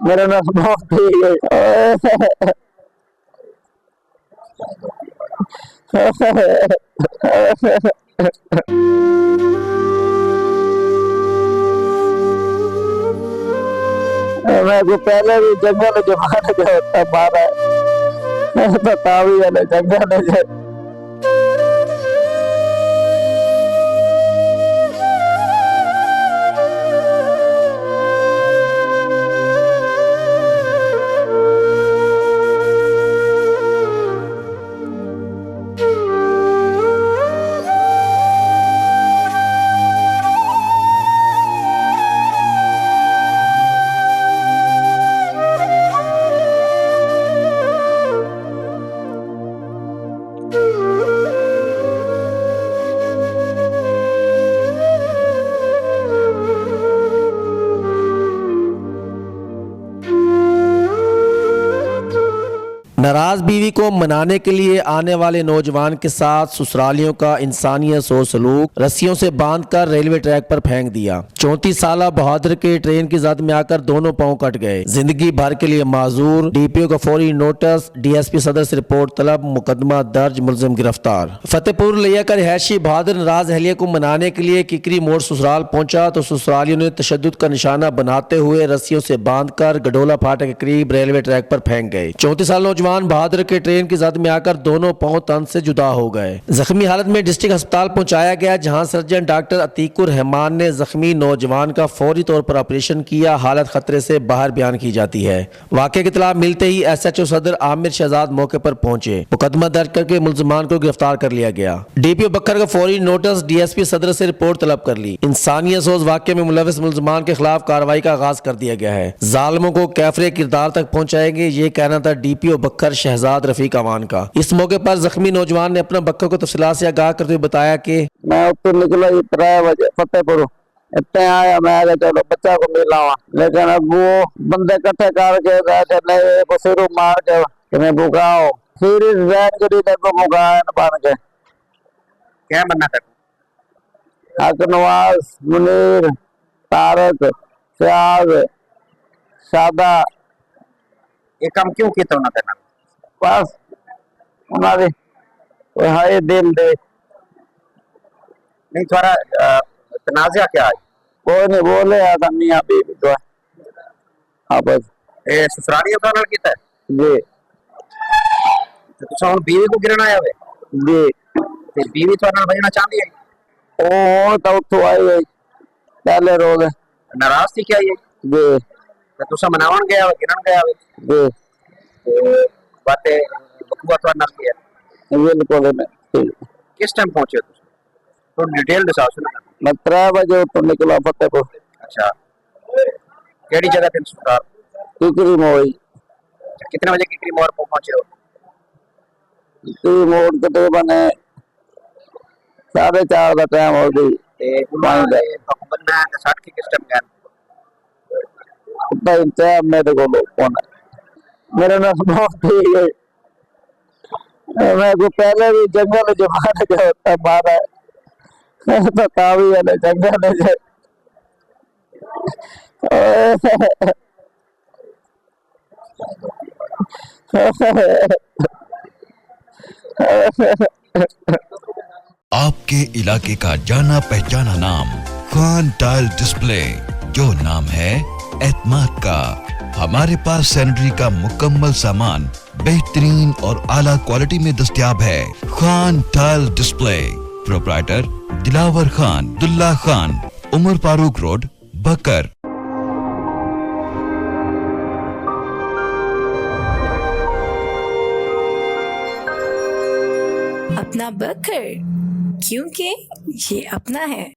मेरा नाम बहुत ठीक है। मैं को पहले भी जंगल जमाने जो होता मारा है तो तावी वाले जंगल जो नाराज बीवी को मनाने के लिए आने वाले नौजवान के साथ ससुरालियों का इंसानियत सो सलूक, रस्सियों से बांधकर रेलवे ट्रैक पर फेंक दिया। 34 साल बहादुर के ट्रेन की जद में आकर दोनों पांव कट गए, जिंदगी भर के लिए माजूर। डीपीओ का फौरी नोटिस, डीएसपी सदर से रिपोर्ट तलब, मुकदमा दर्ज, मुलजिम गिरफ्तार। फतेहपुर लिया का रिहायशी बहादुर नाराज अहलिया को मनाने के लिए किकरी मोड़ ससुराल पहुंचा तो ससुरालियों ने तशद्दुद का निशाना बनाते हुए रस्सियों से बांधकर गडोला फाटक के करीब रेलवे ट्रैक पर फेंक गए। 34 साल नौजवान बहादुर के ट्रेन की जद में आकर दोनों पांव तन से जुदा हो गए। जख्मी हालत में डिस्ट्रिक्ट अस्पताल पहुंचाया गया, जहां सर्जन डॉक्टर अतीकुर रहमान ने जख्मी नौजवान का फौरी तौर पर ऑपरेशन किया। हालत खतरे से बाहर बयान की जाती है। वाक़े की इत्तला मिलते ही एसएचओ सदर आमिर शहजाद मौके पर पहुंचे। मुकदमा दर्ज करके मुलजमान को गिरफ्तार कर लिया गया। डीपीओ बक्खर का फौरी नोटिस, डीएसपी सदर से रिपोर्ट तलब कर ली। इंसानियत सोज वाक़े में मुलविस मुलजमान के खिलाफ कार्रवाई का आगाज कर दिया गया है। जालिमों को कैफरे किरदार तक पहुंचाएंगे, ये कहना था डीपीओ बक्खर शहजाद रफीक अमान का। इस मौके पर जख्मी नौजवान ने अपना बक्खर को तफसीलात से आगाह करते हुए बताया कि मैं उत्तर निकला 3 बजे फतेहपुर, इतने आया मैं चलो बच्चा को मिला हुआ, लेकिन अब वो बंदे इकट्ठे करके नहीं बसेरू मार के मैं भुगाओ, फिर इस वैन को को भुगाया बन के। क्या बनना था? हक नवाज, मुनीर, तारक, फयाज, शादा। ये काम क्यों किया उन्होंने करना? बस उन्होंने हाय दिल दे नहीं थोड़ा तनाज़ा क्या है? कोई नहीं बोले आदमी अभी भी तो हाँ बस ये ससुरालियों का नाल किया है जी तो तुम उन बीवी को गिरना आया है जी ते बीवी तो नाल बजना चाहती है ओ तो उठो आई है पहले रोज नाराज थी क्या ये जी तो तुम मनावन गया है गिरन गया है जी तो बातें बकुआ तो नाल किया बिल्कुल नहीं। किस टाइम पहुंचे तुम तो डिटेल दिखाओ सुना। मैं 3 बजे तो निकला फतेहपुर। अच्छा केड़ी जगह पे ससुराल? टिकरी मोड़। कितने बजे किकरी मोड़ पर पहुंचे हो? टिकरी मोड़ के तो बने 4:30 का टाइम हो गई। ते उन्होंने बनना है 60 की किस टाइम गए? उतना इंतजाम मेरे को कौन है, मेरा नाम बहुत ठीक है। मैं को पहले भी जंगल जमाने जो होता मारा है तो तावी वाले जंगल जो आपके इलाके का जाना पहचाना नाम खान टाइल डिस्प्ले, जो नाम है एतमाद का। हमारे पास सैनिटरी का मुकम्मल सामान बेहतरीन और आला क्वालिटी में दस्तयाब है। Khan tile display, proprietor Dilawar Khan, Dulla Khan, Umar Farooq road, Bakar. अपना बकर, क्योंकि ये अपना है।